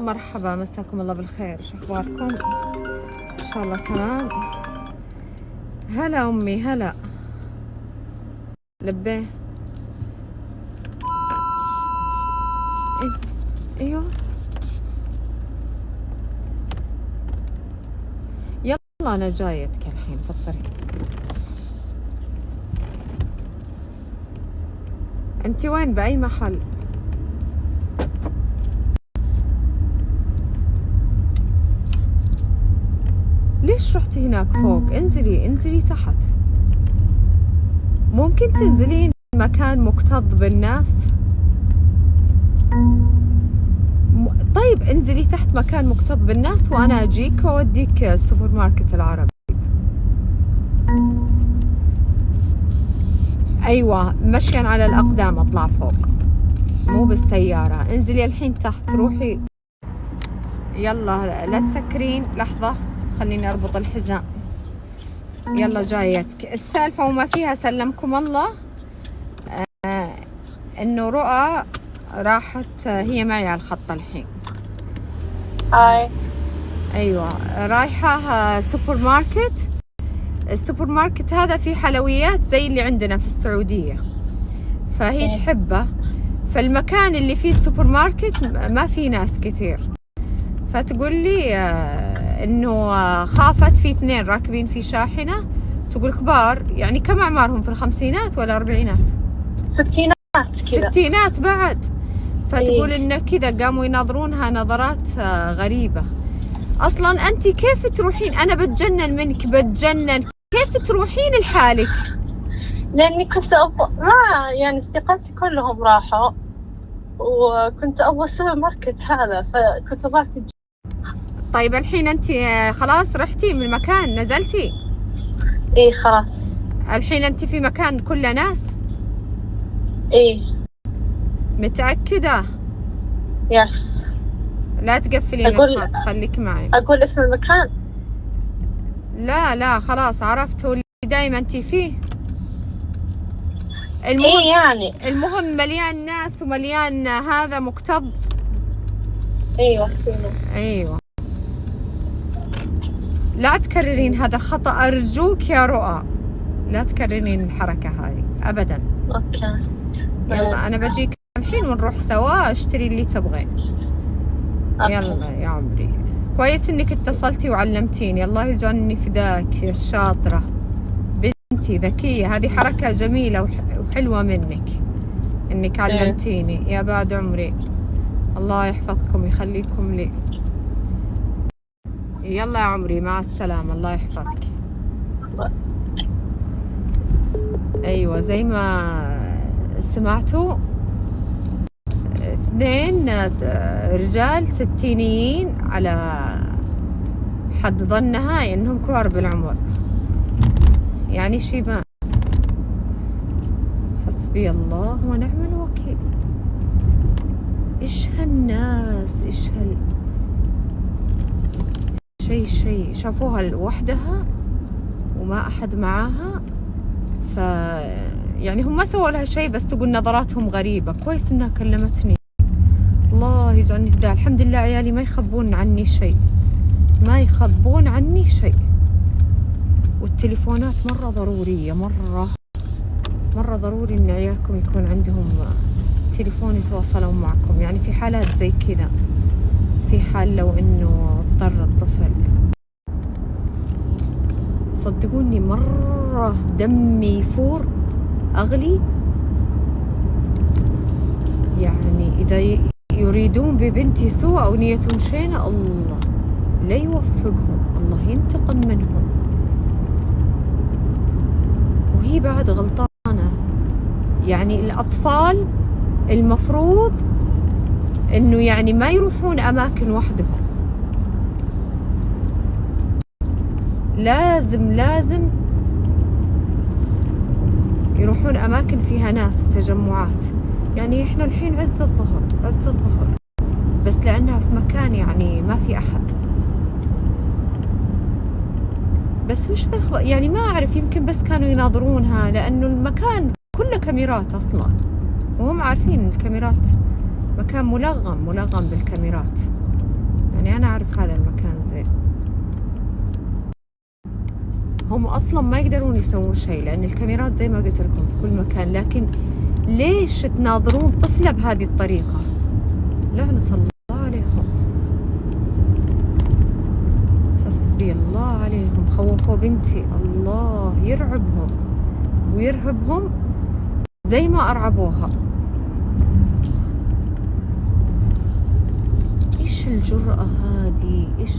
مرحبا، مساكم الله بالخير. شو اخباركم؟ ان شاء الله تمام. هلا امي، هلا. لبيه. ايوه يلا انا جايتك الحين، تفضلي. انت وين؟ باي محل؟ ليش رحتي هناك فوق؟ انزلي تحت. ممكن تنزلين مكان مكتظ بالناس؟ طيب انزلي تحت مكان مكتظ بالناس وانا اجيك واوديك السوبر ماركت العربي. ايوه مشيا على الاقدام اطلع فوق، مو بالسيارة. انزلي الحين تحت، روحي. يلا لا تسكرين، لحظة خليني اربط الحزام. يلا جايتك. السالفة وما فيها سلمكم الله انه رؤى راحت، هي معي على الخط الحين. هاي. ايوه رايحة سوبر ماركت. السوبر ماركت هذا فيه حلويات زي اللي عندنا في السعودية، فهي تحبه. فالمكان اللي فيه السوبر ماركت ما فيه ناس كثير، فتقول لي انه خافت في 2 راكبين في شاحنة، تقول كبار، يعني كم اعمارهم؟ في الخمسينات ولا اربعينات؟ ستينات كذا. ستينات بعد. فتقول انه كذا قاموا يناظرونها نظرات غريبة. اصلا انت كيف تروحين؟ انا بتجنن منك، بتجنن. كيف تروحين لحالك؟ لاني كنت ما يعني اصدقائي كلهم راحوا، وكنت ابغى السوبر ماركت هذا، فكنت ابغاك تجي. طيب الحين انت خلاص رحتي من المكان، نزلتي؟ ايه خلاص. الحين انت في مكان كله ناس؟ ايه متأكدة؟ يس. لا تقفلين الخط، خليك معي. اقول اسم المكان؟ لا خلاص عرفت، هو اللي دايما انت فيه. ايه يعني المهم مليان ناس ومليان هذا مكتظ. ايوه فينا. ايوه لا تكررين هذا الخطأ ارجوك يا رؤى، لا تكررين الحركة هذه ابدا. اوكي يلا انا بجيك الحين ونروح سوا اشتري اللي تبغين. يلا يا عمري، كويس انك اتصلتي وعلمتيني، الله يجعلني فداك يا الشاطرة بنتي ذكية. هذه حركة جميلة وحلوة منك انك علمتيني يا بعد عمري. الله يحفظكم ويخليكم لي. يلا يا عمري مع السلامة، الله يحفظك. ايوه زي ما سمعتوا، 2 رجال ستينيين على حد ظنها انهم كبار بالعمر، يعني شيبان. حسبي الله ونعم الوكيل. ايش هالناس، ايش شيء شافوها لوحدها وما احد معاها، ف يعني هم ما سووا لها شيء، بس تقول نظراتهم غريبة. كويس انها كلمتني، الله يجعلني فداها. الحمد لله عيالي ما يخبون عني شيء، ما يخبون عني شيء. والتليفونات مرة ضرورية، مرة ضروري ان عيالكم يكون عندهم تليفون يتواصلون معكم، يعني في حالات زي كذا، في حال لو انه اضطر الطفل. صدقوني مرة دمي يفور، اغلي. يعني اذا يريدون ببنتي سوء او نيتهم شينة، الله لا يوفقهم، الله ينتقم منهم. وهي بعد غلطانة. يعني الاطفال المفروض انه يعني ما يروحون اماكن وحدهم، لازم يروحون اماكن فيها ناس وتجمعات. يعني احنا الحين عز الظهر بس لانها في مكان يعني ما في احد. بس وش ذا يعني ما اعرف، يمكن بس كانوا يناظرونها لانه المكان كله كاميرات اصلا، وهم عارفين الكاميرات مكان ملغم بالكاميرات. يعني أنا أعرف هذا المكان زين. هم أصلا ما يقدرون يسوون شيء لأن الكاميرات زي ما قلت لكم في كل مكان، لكن ليش تناظرون طفلة بهذه الطريقة؟ لعنة الله عليهم، حسبي الله عليهم، خوفوا بنتي، الله يرعبهم ويرهبهم زي ما أرعبوها. إيش الجرأة هذه؟ إيش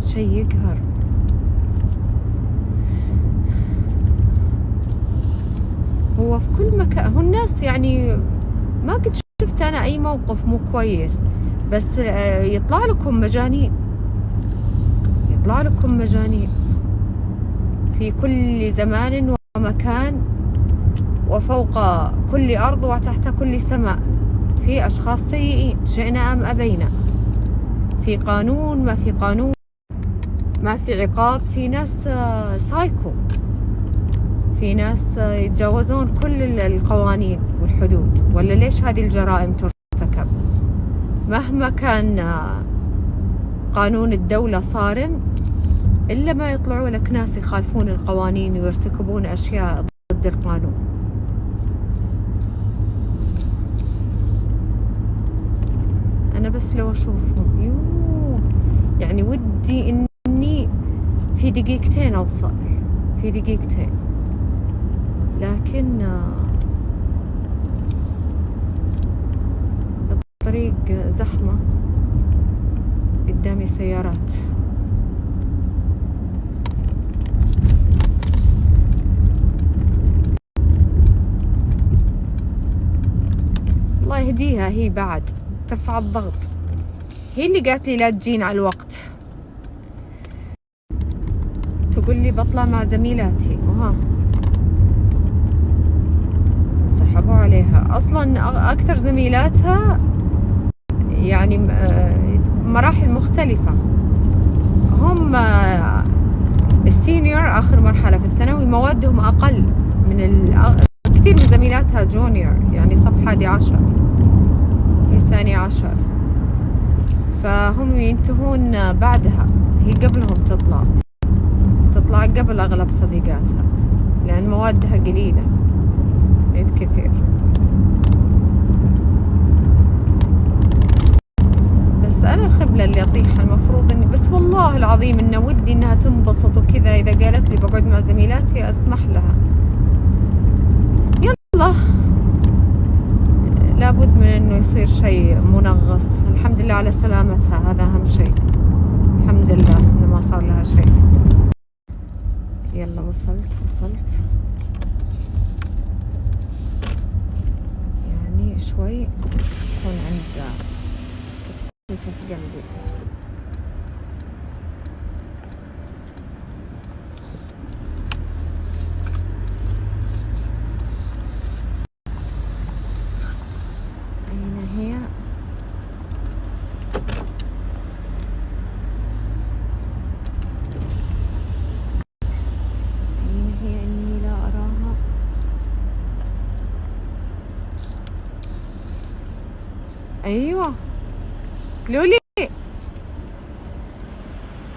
شيء يقهر. هو في كل مكان، هو الناس يعني ما قد شفت أنا أي موقف مو كويس، بس يطلع لكم مجانين، يطلع لكم مجانين في كل زمان ومكان وفوق كل أرض وتحت كل سماء. في أشخاص سيئين شئنا أم أبينا، في قانون ما في قانون، ما في عقاب، في ناس سايكو، في ناس يتجاوزون كل القوانين والحدود. ولا ليش هذه الجرائم ترتكب؟ مهما كان قانون الدولة صارم إلا ما يطلعوا لك ناس يخالفون القوانين ويرتكبون أشياء ضد القانون. أنا بس لو أشوفهم يعني ودي إني في دقيقتين أوصل، في دقيقتين، لكن الطريق زحمة، قدامي سيارات. الله يهديها، هي بعد ترفع الضغط، هي اللي قالت لي لا تجين على الوقت، تقول لي بطلع مع زميلاتي وها سحبوا عليها. اصلا اكثر زميلاتها يعني مراحل مختلفة، هم السينيور اخر مرحلة في الثانوي، موادهم اقل من كثير من زميلاتها جونيور، يعني صف 11 هي 12، فهم ينتهون بعدها، هي قبلهم تطلع قبل أغلب صديقاتها لأن موادها قليلة بكثير. بس أنا الخبلة اللي أطيحها المفروض إني، بس والله العظيم إنه ودي إنها تنبسط وكذا، إذا قالت لي بقعد مع زميلاتي أسمح لها. يلا لابد من إنه يصير شيء منغص. الحمد لله على سلامتها، هذا أهم شيء، الحمد لله إنه ما صار لها شيء. يلا وصلت يعني شوي أكون عند في قلبي. أين هي؟ إني لا أراها. أيوة لولي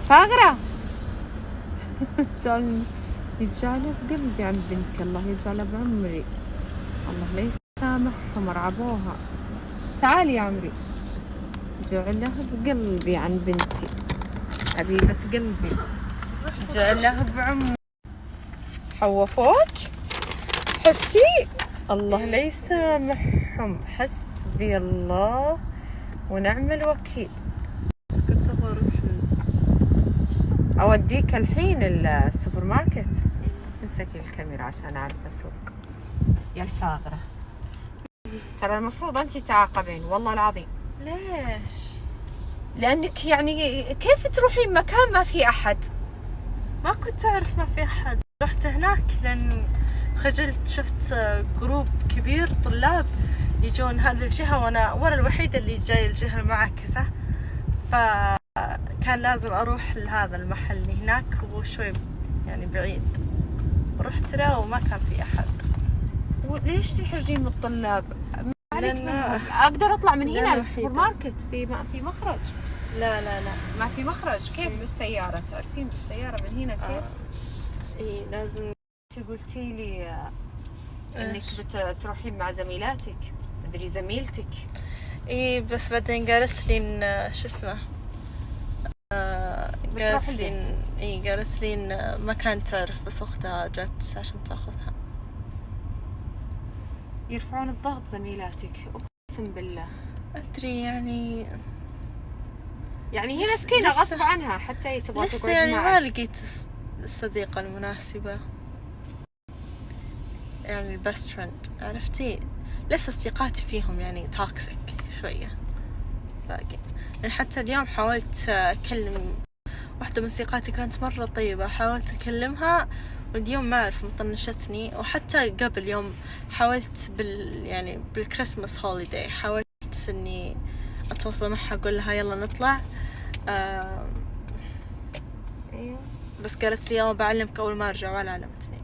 فاغرة. يجعله بقلبي عن بنتي، الله يجعله بعمري، الله لا يسامحهم، رعبوها. تعالي يا عمري، جعله بقلبي عن بنتي، حبيبة قلبي، جعله بعمري. خوفوك حفتي، الله لا يسامحهم، حسبي الله ونعم الوكيل. كنت أروح أوديك الحين السوبر ماركت. امسكي الكاميرا عشان أعرف أسوق. يا الفاغرة، ترى المفروض أنتي تعاقبين والله العظيم. ليش؟ لأنك يعني كيف تروحين مكان ما في أحد؟ ما كنت أعرف ما في أحد، رحت هناك لأن خجلت، شفت جروب كبير طلاب يجون هذه الجهة وأنا الوحيدة اللي جاي الجهة المعاكسة، فكان لازم أروح لهذا المحل هناك وشوي يعني بعيد. رحت له وما كان في أحد. وليش تحرجين من الطلاب؟ بالك منها. اقدر اطلع من هنا للسوبر ماركت ما في مخرج. لا ما في مخرج. كيف بالسيارة؟ تعرفين بالسيارة من هنا كيف؟ اي لازم. انت قلتي لي انك بتروحين مع زميلاتك، مدري زميلتك. اي بس بعدين قالت لي ان شو اسمه، قالت لي ان ما كانت تعرف بس اختها جت عشان تاخذها. يرفعون الضغط زميلاتك اقسم بالله. ادري يعني هي مسكينة غصب عنها حتى تبغى تقعد معك. يعني ما لقيت الصديقة المناسبة، يعني البست فريند، عرفتي؟ لسه صديقاتي فيهم يعني توكسيك شوية باقي. يعني حتى اليوم حاولت أكلم واحدة من صديقاتي كانت مرة طيبة، حاولت أكلمها واليوم ما أعرف مطنشتني. وحتى قبل يوم حاولت يعني بالكريسماس هوليداي حاولت إني أتواصل معها أقول لها يلا نطلع، بس قالت لي يلا بعلمك أول ما أرجع، ولا علمتني.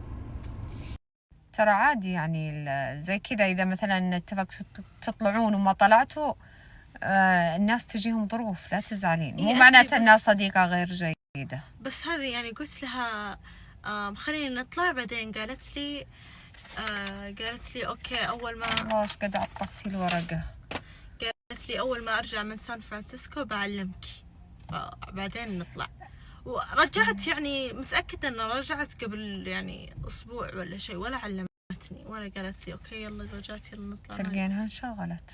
ترى عادي يعني زي كذا، إذا مثلا اتفقتوا تطلعون وما طلعتوا الناس تجيهم ظروف، لا تزعلين. مو معناته أنها صديقة غير جيدة. بس هذه يعني قلت لها خلينا نطلع. بعدين قالت لي أوكي أول ما واش قد عطفتي الورقة. قالت لي أول ما أرجع من سان فرانسيسكو بعلمك، بعدين نطلع. ورجعت يعني متأكدة أن رجعت قبل يعني أسبوع ولا شيء، ولا علمتني ولا قالت لي أوكي يلا رجعت يلا نطلع. تلقينها انشغلت.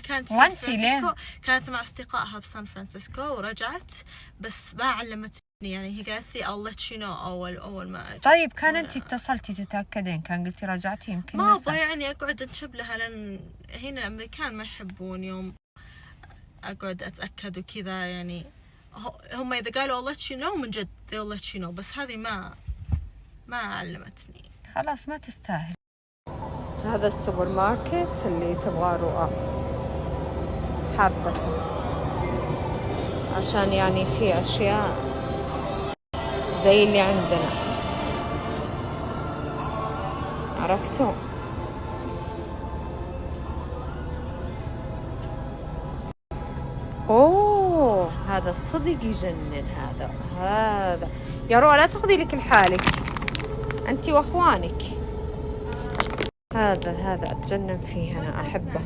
كانت وانتي لين كانت مع أصدقائها بسان فرانسيسكو ورجعت، بس ما علمتني. يعني هي قالت لي I'll let you know أول ما أجي. طيب كان أنتي اتصلتي تتأكدين، كان قلتي رجعتي يمكن ما أبغى يعني أقعد أنشب لها، لأن هنا الأمريكان ما يحبون يوم أقعد أتأكد وكذا. يعني هم إذا قالوا I'll let you know من جد they'll let you know، بس هذه ما علمتني. خلاص ما تستاهل. هذا السوبر ماركت اللي تبغى رؤى حابته، عشان يعني في أشياء زي اللي عندنا، عرفتوا؟ أوه هذا الصدق يجنن. هذا يا رؤى لا تاخذي لك لحالك أنت وأخوانك. هذا أتجنن فيه، أنا أحبه.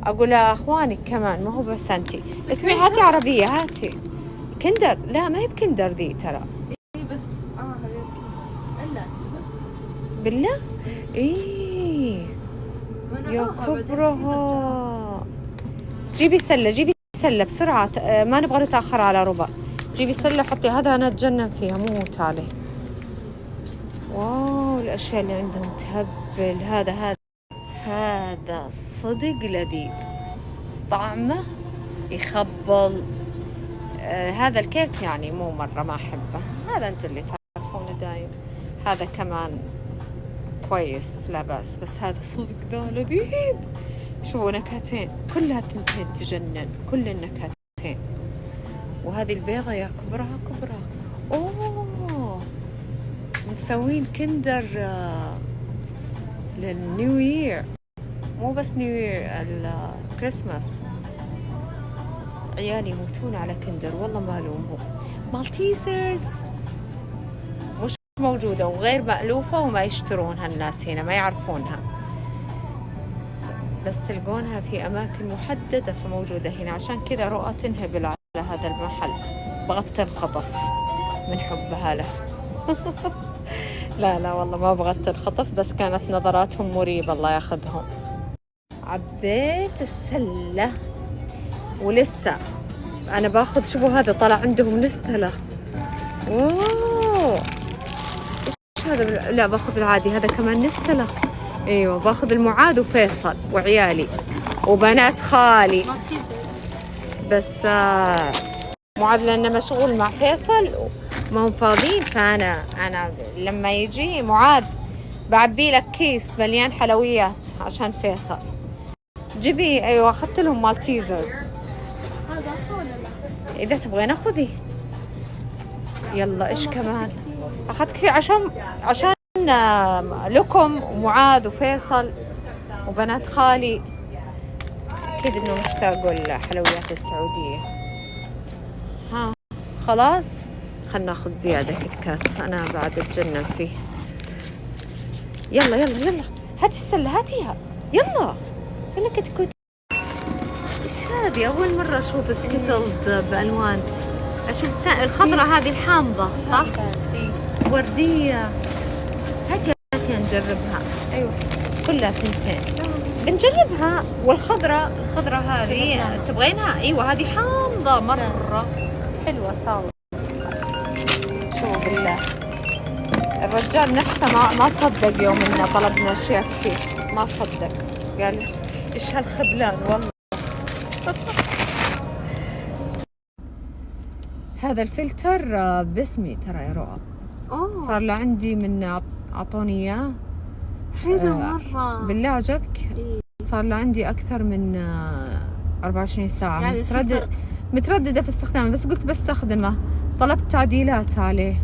أقول أخوانك كمان، ما هو بس أنتي. اسمعي هاتي عربية، هاتي كندر. لا ما هي بكندر ذي ترى. بس إلا بالله إيه يا كبرها. جيبي سلة بسرعة، ما نبغى نتأخر على ربع. جيبي سلة حطي. هذا أنا أتجنن فيها موت عليه. واو الأشياء اللي عندهم تهبل. هذا صدق لذيذ، طعمه يخبل. هذا الكيك يعني مو مرة ما أحبه. هذا أنت اللي تعرفونه دايم. هذا كمان كويس لا بأس، بس هذا صدق ذا لذيذ. شوفوا نكهتين، كلها تنتين تجنن، كل النكهتين. وهذه البيضة يا كبرها. أوه مسوين كندر للنيو يير، مو بس نيو يير، الكريسماس. عيالي يموتون على كندر والله ما ألومهم. مالتيزرز مش موجودة وغير مألوفة وما يشترونها الناس هنا، ما يعرفونها، بس تلقونها في أماكن محددة فموجودة هنا. عشان كذا رؤى تنهبل على هذا المحل، بغت تنخطف من حبها له. لا والله ما بغت تنخطف، بس كانت نظراتهم مريبة الله ياخذهم. عبيت السلة ولسه أنا باخذ. شوفوا هذا طلع عندهم نستلة. أوه إيش هذا؟ لا باخذ العادي. هذا كمان نستلة. أيوة باخذ المعاد وفيصل وعيالي وبنات خالي، بس معاد لأنه مشغول مع فيصل ما هم فاضيين. فأنا لما يجي معاد بعبي لك كيس مليان حلويات عشان فيصل. جيبي. أيوة أخذت لهم مالتيزرز. هذا ولا لا؟ إذا تبغين أخذي. يلا إيش كمان أخذت كثير عشان لكم ومعاذ وفيصل وبنات خالي أكيد إنه مشتاقوا الحلويات السعودية. ها خلاص خلنا ناخذ زيادة كت كات، أنا بعد أتجنن فيه. يلا يلا يلا هاتي السلة هاتيها، يلا يلا كت كت. إيش هذه؟ أول مرة أشوف سكيتلز بألوان. أشوف الخضرة هذه الحامضة صح؟ وردية. هاتي هاتي نجربها. ايوه كلها ثنتين بنجربها. والخضرة الخضرة هذه تبغينها؟ ايوه هذه حامضة مرة حلوة صارت. شو بالله الرجال نفسه ما صدق يوم إننا طلبنا أشياء كثير، ما صدق، قال إيش هالخبلان والله. هذا الفلتر باسمي ترى يا رؤى. صار لعندي من أعطوني إياه. حلو مرة بالله عجبك؟ صار لعندي أكثر من 24 ساعة. يعني مترددة في استخدامه، بس قلت بستخدمه. طلبت تعديلات عليه.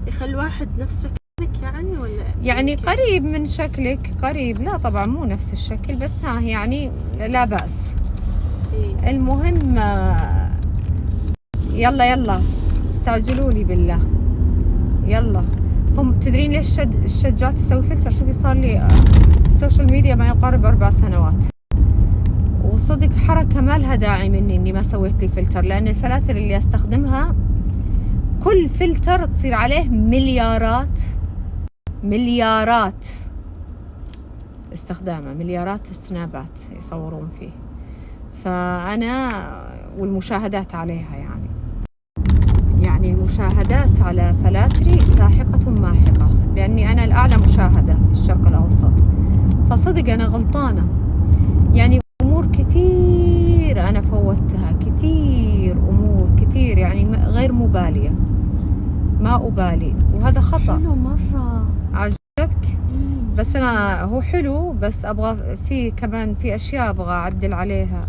يخلي واحد نفس شكلك يعني ولا؟ يعني قريب من شكلك، قريب، لا طبعا مو نفس الشكل بس ها يعني لا بأس. المهم يلا يلا استعجلوا لي بالله يلا. هم تدرين ليش الشجات تسوي فلتر؟ شوفي صار لي السوشيال ميديا ما يقارب 4 سنوات، وصدق حركة ما لها داعي مني اني ما سويت لي فلتر، لان الفلاتر اللي استخدمها كل فلتر تصير عليه مليارات استخدامه، مليارات سنابات يصورون فيه. فأنا والمشاهدات عليها يعني المشاهدات على فلاتري ساحقة ماحقة، لأني أنا الأعلى مشاهدة في الشرق الأوسط. فصدق أنا غلطانة، يعني أمور كثير أنا فوتها، كثير أمور كثير يعني غير مبالية، ما أبالي، وهذا خطأ. حلو مرة. عجبك؟ بس أنا هو حلو، بس أبغى في كمان في أشياء أبغى أعدل عليها.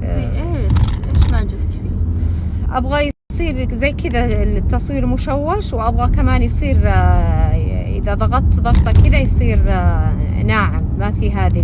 في إيش ما عجبك فيه؟ أبغى يصير زي كذا التصوير مشوش، وأبغى كمان يصير إذا ضغطت ضغطة كذا يصير ناعم، ما في هذه